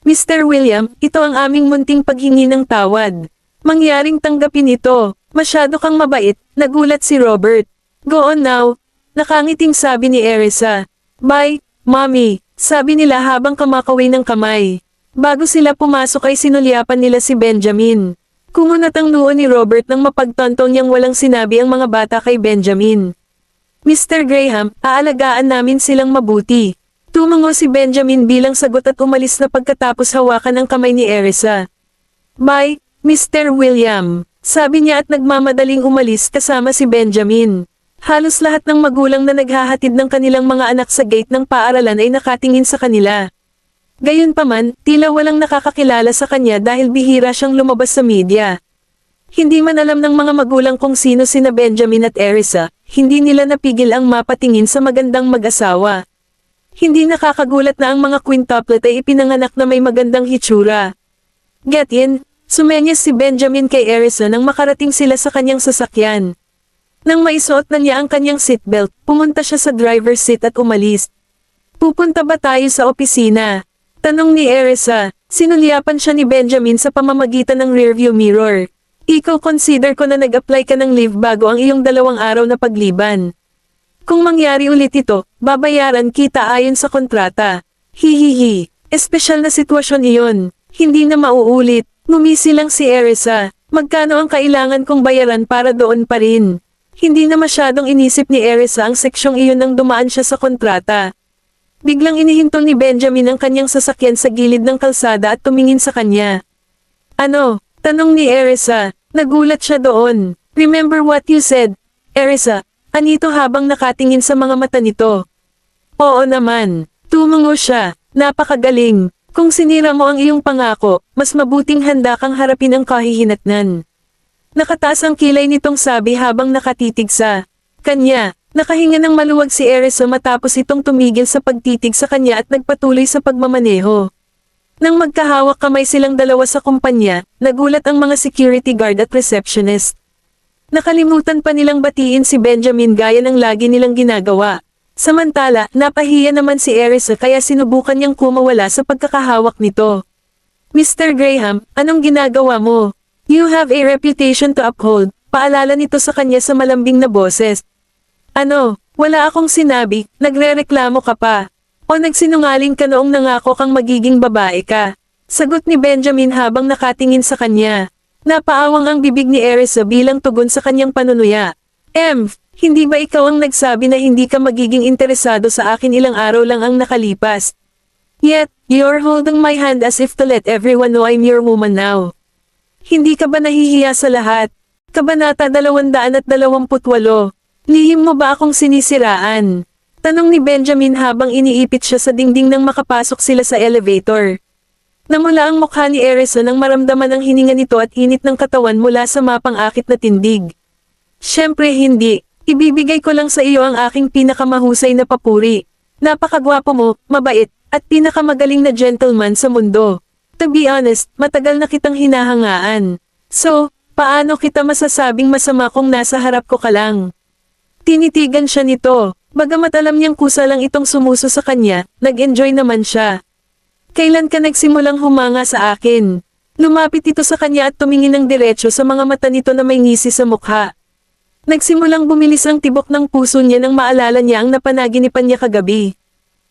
Mr. William, ito ang aming munting paghingi ng tawad. Mangyaring tanggapin ito. Masyado kang mabait, nagulat si Robert. Go on now. Nakangiting sabi ni Erisa. Bye, Mommy, sabi nila habang kamakaway ng kamay. Bago sila pumasok ay sinulyapan nila si Benjamin. Kumunat ang noo ni Robert nang mapagtantong niyang walang sinabi ang mga bata kay Benjamin. Mr. Graham, aalagaan namin silang mabuti. Tumango si Benjamin bilang sagot at umalis na pagkatapos hawakan ang kamay ni Erisa. Bye, Mr. William, sabi niya at nagmamadaling umalis kasama si Benjamin. Halos lahat ng magulang na naghahatid ng kanilang mga anak sa gate ng paaralan ay nakatingin sa kanila. Gayunpaman, tila walang nakakakilala sa kanya dahil bihira siyang lumabas sa media. Hindi man alam ng mga magulang kung sino sina Benjamin at Erisa, hindi nila napigil ang mapatingin sa magandang mag-asawa. Hindi nakakagulat na ang mga quintuplet ay ipinanganak na may magandang hitsura. Get in, sumenyas si Benjamin kay Erisa nang makarating sila sa kanyang sasakyan. Nang maisuot na niya ang kanyang seatbelt, pumunta siya sa driver's seat at umalis. Pupunta ba tayo sa opisina? Tanong ni Erisa. Sinulyapan siya ni Benjamin sa pamamagitan ng rearview mirror. Ikaw, consider ko na nag-apply ka ng leave bago ang iyong 2 araw na pagliban. Kung mangyari ulit ito, babayaran kita ayon sa kontrata. Hihihi, espesyal na sitwasyon iyon. Hindi na mauulit. Ngumisi lang si Erisa. Magkano ang kailangan kong bayaran para doon pa rin? Hindi na masyadong inisip ni Erisa ang seksyong iyon nang dumaan siya sa kontrata. Biglang inihintol ni Benjamin ang kanyang sasakyan sa gilid ng kalsada at tumingin sa kanya. Ano? Tanong ni Erisa. Nagulat siya doon. Remember what you said, Erisa? Anito habang nakatingin sa mga mata nito. Oo naman. Tumango siya. Napakagaling. Kung sinira mo ang iyong pangako, mas mabuting handa kang harapin ang kahihinatnan. Nakataas ang kilay nitong sabi habang nakatitig sa kanya. Nakahinga ng maluwag si Erisa matapos itong tumigil sa pagtitig sa kanya at nagpatuloy sa pagmamaneho. Nang magkahawak kamay silang dalawa sa kumpanya, nagulat ang mga security guard at receptionist. Nakalimutan pa nilang batiin si Benjamin gaya ng lagi nilang ginagawa. Samantala, napahiya naman si Erisa kaya sinubukan niyang kumawala sa pagkakahawak nito. Mr. Graham, anong ginagawa mo? You have a reputation to uphold, paalala nito sa kanya sa malambing na boses. Ano, wala akong sinabi, nagrereklamo ka pa. O nagsinungaling ka noong nangako kang magiging babae ka. Sagot ni Benjamin habang nakatingin sa kanya. Napaawang ang bibig ni Erisa bilang tugon sa kanyang panunuya. Hindi ba ikaw ang nagsabi na hindi ka magiging interesado sa akin ilang araw lang ang nakalipas? Yet, you're holding my hand as if to let everyone know I'm your woman now. Hindi ka ba nahihiya sa lahat? Kabanata 228. Lihim mo ba akong sinisiraan? Tanong ni Benjamin habang iniipit siya sa dingding nang makapasok sila sa elevator. Namula ang mukha ni Erisa nang maramdaman ang hininga nito at init ng katawan mula sa mapang-akit na tindig. Siyempre hindi. Ibibigay ko lang sa iyo ang aking pinakamahusay na papuri. Napakagwapo mo, mabait, at pinakamagaling na gentleman sa mundo. To be honest, matagal na kitang hinahangaan. So, paano kita masasabing masama kung nasa harap ko ka lang? Tinitigan siya nito. Bagamat alam niyang kusa lang itong sumuso sa kanya, nag-enjoy naman siya. Kailan ka nagsimulang humanga sa akin? Lumapit ito sa kanya at tumingin ng diretso sa mga mata nito na may ngisi sa mukha. Nagsimulang bumilis ang tibok ng puso niya nang maalala niya ang napanaginipan niya kagabi.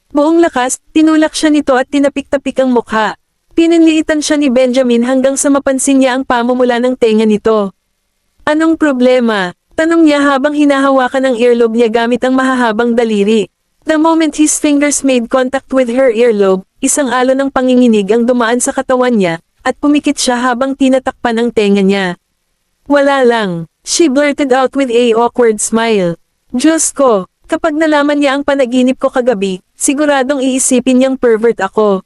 Buong lakas, tinulak siya nito at tinapik-tapik ang mukha. Pinanliitan siya ni Benjamin hanggang sa mapansin niya ang pamumula ng tenga nito. Anong problema? Tanong niya habang hinahawakan ang earlobe niya gamit ang mahahabang daliri. The moment his fingers made contact with her earlobe, isang alon ng panginginig ang dumaan sa katawan niya, at pumikit siya habang tinatakpan ang tenga niya. Wala lang, she blurted out with a awkward smile. Diyos ko, kapag nalaman niya ang panaginip ko kagabi, siguradong iisipin niyang pervert ako.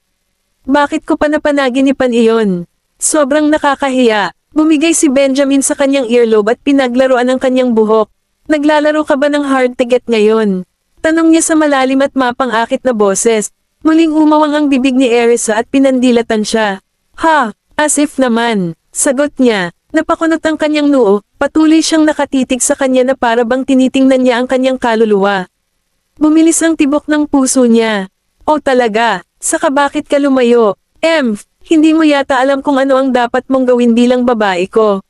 Bakit ko pa napanaginipan iyon? Sobrang nakakahiya. Bumigay si Benjamin sa kanyang earlobe at pinaglaruan ang kanyang buhok. Naglalaro ka ba ng hard to get ngayon? Tanong niya sa malalim at mapang-akit na boses. Muling umawang ang bibig ni Erisa at pinandilatan siya. Ha, as if naman. Sagot niya. Napakunot ang kanyang noo, patuloy siyang nakatitig sa kanya na para bang tinitingnan niya ang kanyang kaluluwa. Bumilis ang tibok ng puso niya. O talaga, saka bakit ka lumayo? Hindi mo yata alam kung ano ang dapat mong gawin bilang babae ko.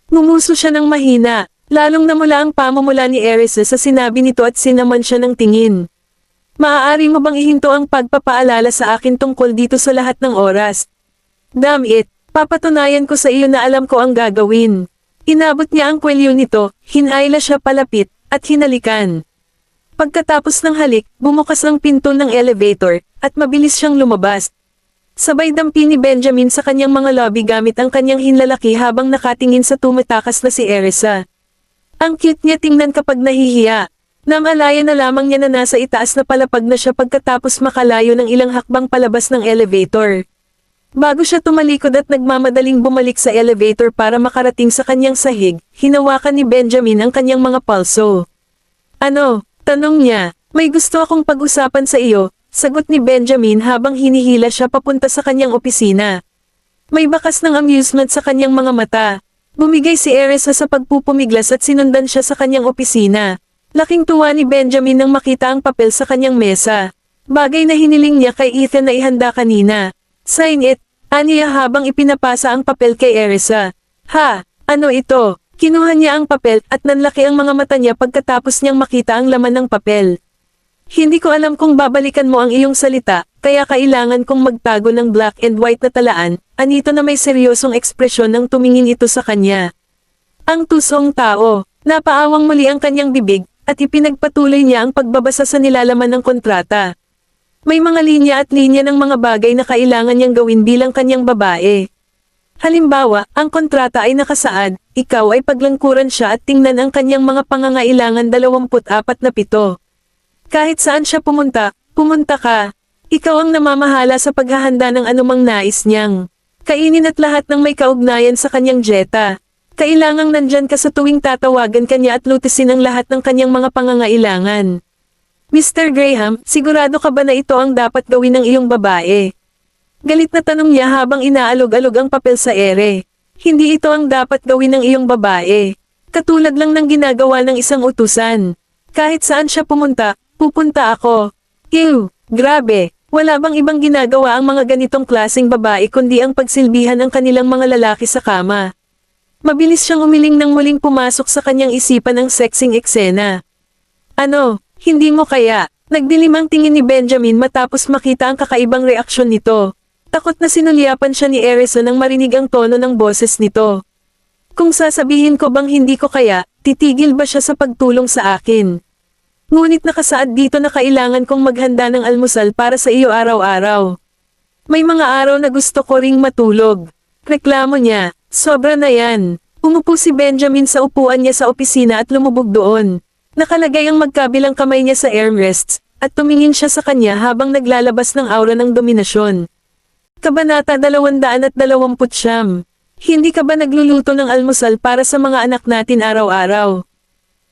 Ngumuso siya ng mahina. Lalong namula ang pamumula ni Erisa sa sinabi nito at sinaman siya ng tingin. Maaari mo bang ihinto ang pagpapaalala sa akin tungkol dito sa lahat ng oras? Damn it, papatunayan ko sa iyo na alam ko ang gagawin. Inabot niya ang kwelyo nito, hinayla siya palapit, at hinalikan. Pagkatapos ng halik, bumukas ang pinto ng elevator, at mabilis siyang lumabas. Sabay dampi ni Benjamin sa kanyang mga lobby gamit ang kanyang hinlalaki habang nakatingin sa tumatakas na si Erisa. Ang cute niya tingnan kapag nahihiya. Namalaya na lamang niya na nasa itaas na palapag na siya pagkatapos makalayo ng ilang hakbang palabas ng elevator. Bago siya tumalikod at nagmamadaling bumalik sa elevator para makarating sa kanyang sahig, hinawakan ni Benjamin ang kanyang mga palso. Ano? Tanong niya. May gusto akong pag-usapan sa iyo, sagot ni Benjamin habang hinihila siya papunta sa kanyang opisina. May bakas ng amusement sa kanyang mga mata. Bumigay si Erisa sa pagpupumiglas at sinundan siya sa kanyang opisina. Laking tuwa ni Benjamin nang makita ang papel sa kanyang mesa. Bagay na hiniling niya kay Ethan na ihanda kanina. Sign it, aniya habang ipinapasa ang papel kay Erisa. Ha, ano ito? Kinuha niya ang papel at nanlaki ang mga mata niya pagkatapos niyang makita ang laman ng papel. Hindi ko alam kung babalikan mo ang iyong salita, kaya kailangan kong magtago ng black and white na talaan, anito na may seryosong ekspresyon nang tumingin ito sa kanya. Ang tusong tao, napaawang muli ang kanyang bibig, at ipinagpatuloy niya ang pagbabasa sa nilalaman ng kontrata. May mga linya at linya ng mga bagay na kailangan niyang gawin bilang kanyang babae. Halimbawa, ang kontrata ay nakasaad, ikaw ay paglangkuran siya at tingnan ang kanyang mga pangangailangan 24/7. Kahit saan siya pumunta, pumunta ka. Ikaw ang namamahala sa paghahanda ng anumang nais niyang. Kainin at lahat ng may kaugnayan sa kanyang dieta. Kailangang nandyan ka sa tuwing tatawagan kanya at lutisin ang lahat ng kanyang mga pangangailangan. Mr. Graham, sigurado ka ba na ito ang dapat gawin ng iyong babae? Galit na tanong niya habang inaalog-alog ang papel sa ere. Hindi ito ang dapat gawin ng iyong babae. Katulad lang ng ginagawa ng isang utusan. Kahit saan siya pumunta, pupunta ako. Ew, grabe. Wala bang ibang ginagawa ang mga ganitong klaseng babae kundi ang pagsilbihan ng kanilang mga lalaki sa kama? Mabilis siyang umiling nang muling pumasok sa kanyang isipan ang sexing eksena. Ano, hindi mo kaya? Nagdilim ang tingin ni Benjamin matapos makita ang kakaibang reaksyon nito. Takot na sinulyapan siya ni Erisa nang marinig ang tono ng boses nito. Kung sasabihin ko bang hindi ko kaya, titigil ba siya sa pagtulong sa akin? Ngunit nakasaad dito na kailangan kong maghanda ng almusal para sa iyo araw-araw. May mga araw na gusto ko ring matulog. Reklamo niya. Sobra na yan. Umupo si Benjamin sa upuan niya sa opisina at lumubog doon. Nakalagay ang magkabilang kamay niya sa armrests, at tumingin siya sa kanya habang naglalabas ng aura ng dominasyon. Kabanata 229. Hindi ka ba nagluluto ng almusal para sa mga anak natin araw-araw?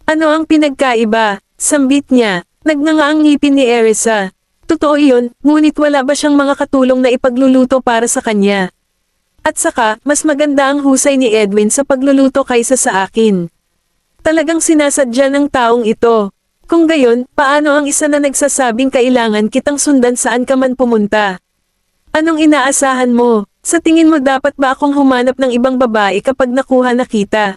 Ano ang pinagkaiba? Sambit niya. Nagnanga ang ngipin ni Erisa. Totoo iyon, ngunit wala ba siyang mga katulong na ipagluluto para sa kanya? At saka, mas maganda ang husay ni Edwin sa pagluluto kaysa sa akin. Talagang sinasadya ng taong ito. Kung gayon, paano ang isa na nagsasabing kailangan kitang sundan saan ka man pumunta? Anong inaasahan mo? Sa tingin mo dapat ba akong humanap ng ibang babae kapag nakuha na kita?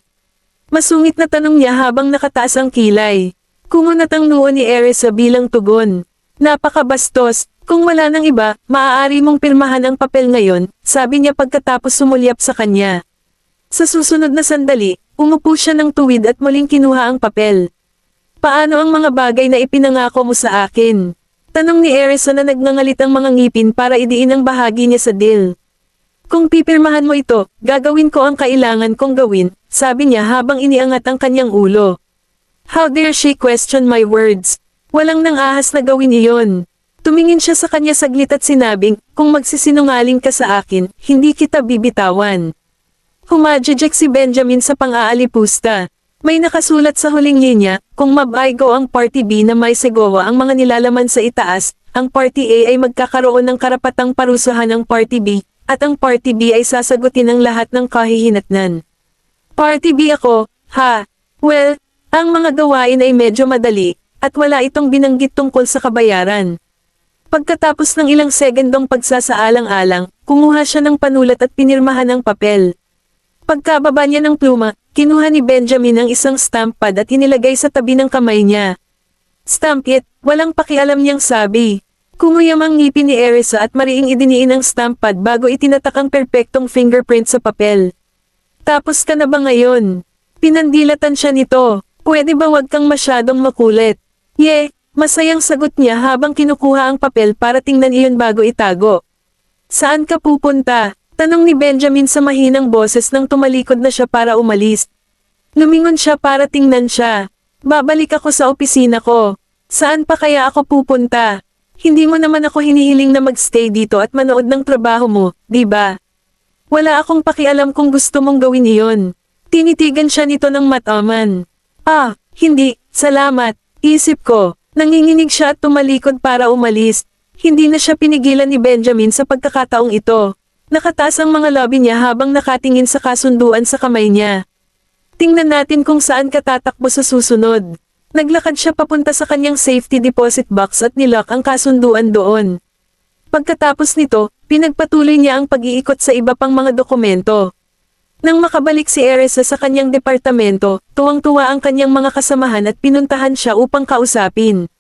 Masungit na tanong niya habang nakataas ang kilay. Kumunat ang noo ni Erisa bilang tugon. Napakabastos. Kung wala nang iba, maaari mong pirmahan ang papel ngayon, sabi niya pagkatapos sumulyap sa kanya. Sa susunod na sandali, umupo siya ng tuwid at muling kinuha ang papel. Paano ang mga bagay na ipinangako mo sa akin? Tanong ni Erisa na nagngangalit ang mga ngipin para idiin ang bahagi niya sa deal. Kung pipirmahan mo ito, gagawin ko ang kailangan kong gawin, sabi niya habang iniangat ang kanyang ulo. How dare she question my words? Walang nang ahas na gawin iyon. Tumingin siya sa kanya saglit at sinabing, kung magsisinungaling ka sa akin, hindi kita bibitawan. Humajajek si Benjamin sa pang-aalipusta. May nakasulat sa huling linya, kung mabaigo ang Party B na may segowa ang mga nilalaman sa itaas, ang Party A ay magkakaroon ng karapatang parusahan ng Party B, at ang Party B ay sasagutin ang lahat ng kahihinatnan. Party B ako, ha? Well, ang mga gawain ay medyo madali, at wala itong binanggit tungkol sa kabayaran. Pagkatapos ng ilang segundong pagsasaalang-alang, kumuha siya ng panulat at pinirmahan ang papel. Pagkababa niya ng pluma, kinuha ni Benjamin ang isang stamp pad at inilagay sa tabi ng kamay niya. Stamp it, walang pakialam niyang sabi. Kumuyam ang ngipin ni Erisa at mariing idiniin ang stamp pad bago itinatak ang perpektong fingerprint sa papel. Tapos ka na ba ngayon? Pinandilatan siya nito. Pwede ba wag kang masyadong makulit? Masayang sagot niya habang kinukuha ang papel para tingnan iyon bago itago. Saan ka pupunta? Tanong ni Benjamin sa mahinang boses nang tumalikod na siya para umalis. Lumingon siya para tingnan siya. Babalik ako sa opisina ko. Saan pa kaya ako pupunta? Hindi mo naman ako hinihiling na magstay dito at manood ng trabaho mo, di ba? Wala akong pakialam kung gusto mong gawin iyon. Tinitigan siya nito ng mataman. Hindi, salamat, isip ko. Nanginginig siya at tumalikod para umalis. Hindi na siya pinigilan ni Benjamin sa pagkakataong ito. Nakataas ang mga labi niya habang nakatingin sa kasunduan sa kamay niya. Tingnan natin kung saan ka tatakbo sa susunod. Naglakad siya papunta sa kanyang safety deposit box at nilock ang kasunduan doon. Pagkatapos nito, pinagpatuloy niya ang pag-iikot sa iba pang mga dokumento. Nang makabalik si Erisa sa kanyang departamento, tuwang-tuwa ang kanyang mga kasamahan at pinuntahan siya upang kausapin.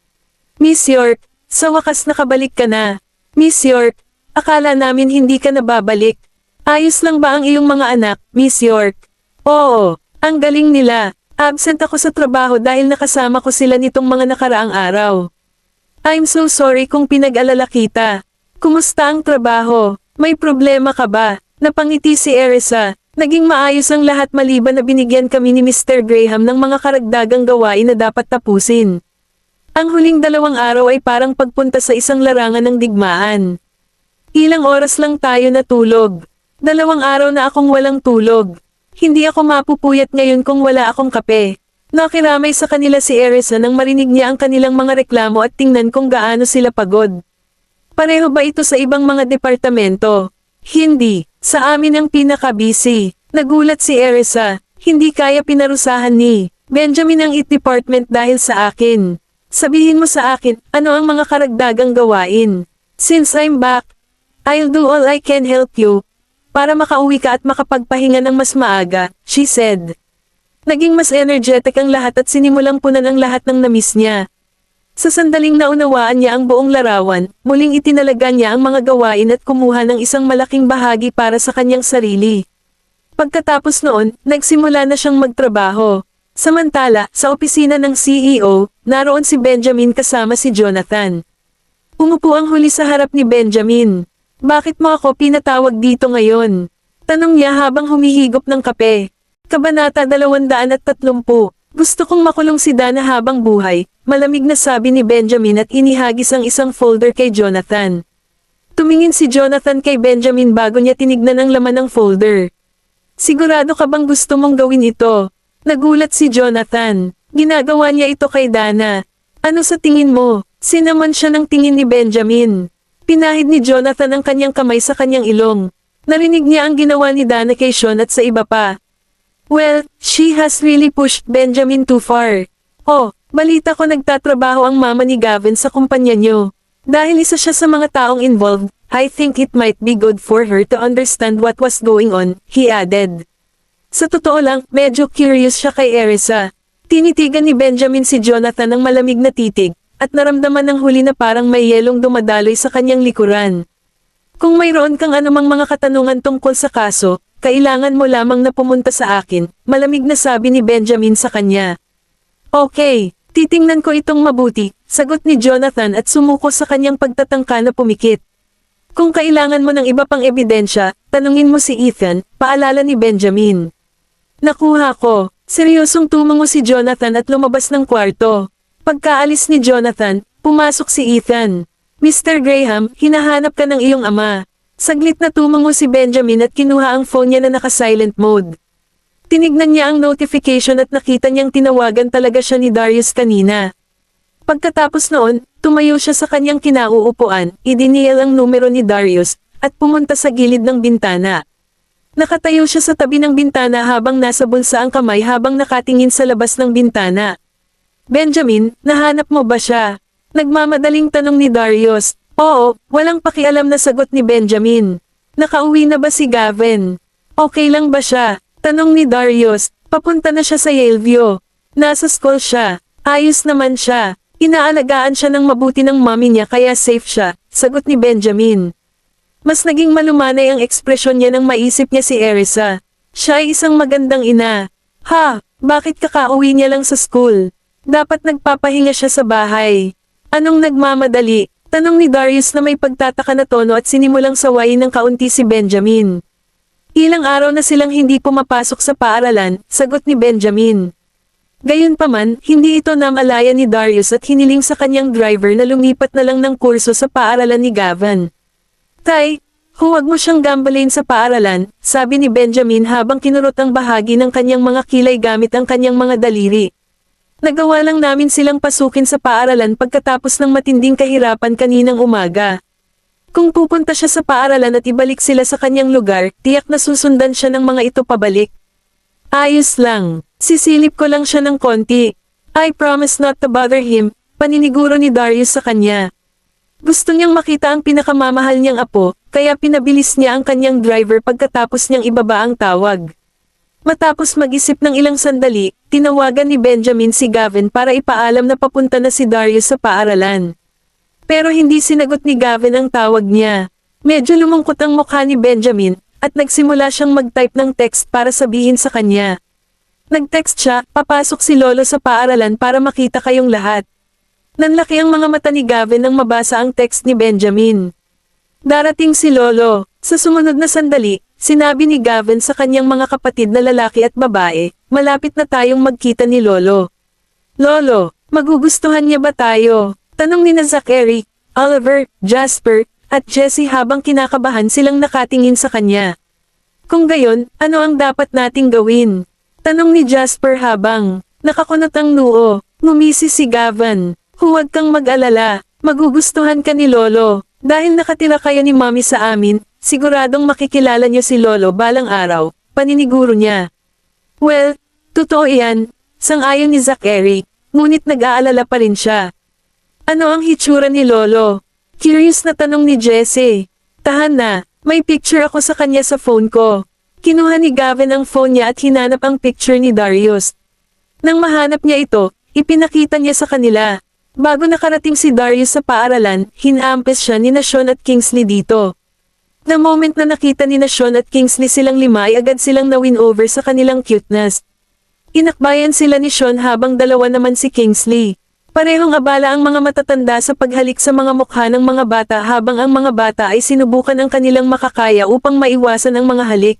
Miss York, sa wakas nakabalik ka na. Miss York, akala namin hindi ka nababalik. Ayos lang ba ang iyong mga anak, Miss York? Oo, ang galing nila. Absent ako sa trabaho dahil nakasama ko sila nitong mga nakaraang araw. I'm so sorry kung pinag-alala kita. Kumusta ang trabaho? May problema ka ba? Napangiti si Erisa. Naging maayos ang lahat maliban na binigyan kami ni Mr. Graham ng mga karagdagang gawain na dapat tapusin. Ang huling 2 araw ay parang pagpunta sa isang larangan ng digmaan. Ilang oras lang tayo natulog. 2 araw na akong walang tulog. Hindi ako mapupuyat ngayon kung wala akong kape. Nakiramay sa kanila si Erisa nang marinig niya ang kanilang mga reklamo at tingnan kung gaano sila pagod. Pareho ba ito sa ibang mga departamento? Hindi, sa amin ang pinaka-busy. Nagulat si Erisa, hindi kaya pinarusahan ni Benjamin ang IT department dahil sa akin. Sabihin mo sa akin, ano ang mga karagdagang gawain? Since I'm back, I'll do all I can help you. Para makauwi ka at makapagpahinga ng mas maaga, she said. Naging mas energetic ang lahat at sinimulang punan ang lahat ng namiss niya. Sa sandaling naunawaan niya ang buong larawan, muling itinalaga niya ang mga gawain at kumuha ng isang malaking bahagi para sa kanyang sarili. Pagkatapos noon, nagsimula na siyang magtrabaho. Samantala, sa opisina ng CEO, naroon si Benjamin kasama si Jonathan. Umupo ang huli sa harap ni Benjamin. Bakit mo ako pinatawag dito ngayon? Tanong niya habang humihigop ng kape. Kabanata 230. Gusto kong makulong si Dana habang buhay, malamig na sabi ni Benjamin at inihagis ang isang folder kay Jonathan. Tumingin si Jonathan kay Benjamin bago niya tinignan ang laman ng folder. Sigurado ka bang gusto mong gawin ito? Nagulat si Jonathan. Ginagawa niya ito kay Dana. Ano sa tingin mo? Sinamon siya ng tingin ni Benjamin. Pinahid ni Jonathan ang kanyang kamay sa kanyang ilong. Narinig niya ang ginawa ni Dana kay Sean at sa iba pa. Well, she has really pushed Benjamin too far. Oh, balita ko nagtatrabaho ang mama ni Gavin sa kumpanya niyo. Dahil isa siya sa mga taong involved, I think it might be good for her to understand what was going on, he added. Sa totoo lang, medyo curious siya kay Erisa. Tinitigan ni Benjamin si Jonathan ng malamig na titig, at naramdaman ng huli na parang may yelong dumadaloy sa kanyang likuran. Kung mayroon kang anumang mga katanungan tungkol sa kaso, kailangan mo lamang na pumunta sa akin, malamig na sabi ni Benjamin sa kanya. Okay, titingnan ko itong mabuti, sagot ni Jonathan at sumuko sa kanyang pagtatangka na pumikit. Kung kailangan mo ng iba pang ebidensya, tanungin mo si Ethan, paalala ni Benjamin. Nakuha ko, seryosong tumango si Jonathan at lumabas ng kwarto. Pagkaalis ni Jonathan, pumasok si Ethan. Mr. Graham, hinahanap ka ng iyong ama. Saglit na tumango si Benjamin at kinuha ang phone niya na naka-silent mode. Tinignan niya ang notification at nakita niyang tinawagan talaga siya ni Darius kanina. Pagkatapos noon, tumayo siya sa kanyang kinauupuan, idinial ang numero ni Darius, at pumunta sa gilid ng bintana. Nakatayo siya sa tabi ng bintana habang nasa bulsa ang kamay habang nakatingin sa labas ng bintana. Benjamin, nahanap mo ba siya? Nagmamadaling tanong ni Darius. Oo, walang pakialam na sagot ni Benjamin. Nakauwi na ba si Gavin? Okay lang ba siya? Tanong ni Darius, papunta na siya sa Yaleview. Nasa school siya. Ayos naman siya. Inaalagaan siya ng mabuti ng mommy niya kaya safe siya, sagot ni Benjamin. Mas naging malumanay ang ekspresyon niya nang maisip niya si Erisa. Siya ay isang magandang ina. Ha, bakit kakauwi niya lang sa school? Dapat nagpapahinga siya sa bahay. Anong nagmamadali? Tanong ni Darius na may pagtataka na tono at sinimulang sawayin ng kaunti si Benjamin. Ilang araw na silang hindi pumapasok sa paaralan, sagot ni Benjamin. Gayunpaman, hindi ito namalaya ni Darius at hiniling sa kanyang driver na lumipat na lang ng kurso sa paaralan ni Gavin. Tay, huwag mo siyang gambalain sa paaralan, sabi ni Benjamin habang kinurot ang bahagi ng kanyang mga kilay gamit ang kanyang mga daliri. Nagawa lang namin silang pasukin sa paaralan pagkatapos ng matinding kahirapan kaninang umaga. Kung pupunta siya sa paaralan at ibalik sila sa kanyang lugar, tiyak na susundan siya ng mga ito pabalik. Ayos lang, sisilip ko lang siya ng konti. I promise not to bother him, paniniguro ni Darius sa kanya. Gusto niyang makita ang pinakamamahal niyang apo, kaya pinabilis niya ang kanyang driver pagkatapos niyang ibaba ang tawag. Matapos mag-isip ng ilang sandali, tinawagan ni Benjamin si Gavin para ipaalam na papunta na si Darius sa paaralan. Pero hindi sinagot ni Gavin ang tawag niya. Medyo lumungkot ang mukha ni Benjamin, at nagsimula siyang mag-type ng text para sabihin sa kanya. Nag-text siya, papasok si Lolo sa paaralan para makita kayong lahat. Nanlaki ang mga mata ni Gavin nang mabasa ang text ni Benjamin. Darating si Lolo. Sa sumunod na sandali, sinabi ni Gavin sa kanyang mga kapatid na lalaki at babae, malapit na tayong magkita ni Lolo. Lolo, magugustuhan niya ba tayo? Tanong ni Zachary, Oliver, Jasper, at Jessie habang kinakabahan silang nakatingin sa kanya. Kung gayon, ano ang dapat nating gawin? Tanong ni Jasper habang nakakunot ang noo. Ngumisi si Gavin. Huwag kang mag-alala, magugustuhan ka ni Lolo. Dahil nakatira kayo ni Mommy sa amin, siguradong makikilala niyo si Lolo balang araw, paniniguro niya. Well, totoo yan, sang-ayon ni Zachary, ngunit nag-aalala pa rin siya. Ano ang hitsura ni Lolo? Curious na tanong ni Jessie. Tahan na, may picture ako sa kanya sa phone ko. Kinuha ni Gavin ang phone niya at hinanap ang picture ni Darius. Nang mahanap niya ito, ipinakita niya sa kanila. Bago nakarating si Darius sa paaralan, hinampes siya ni Sean at Kingsley dito. The moment na nakita ni Sean at Kingsley silang lima ay agad silang na-win over sa kanilang cuteness. Inakbayan sila ni Sean habang dalawa naman si Kingsley. Parehong abala ang mga matatanda sa paghalik sa mga mukha ng mga bata habang ang mga bata ay sinubukan ang kanilang makakaya upang maiwasan ang mga halik.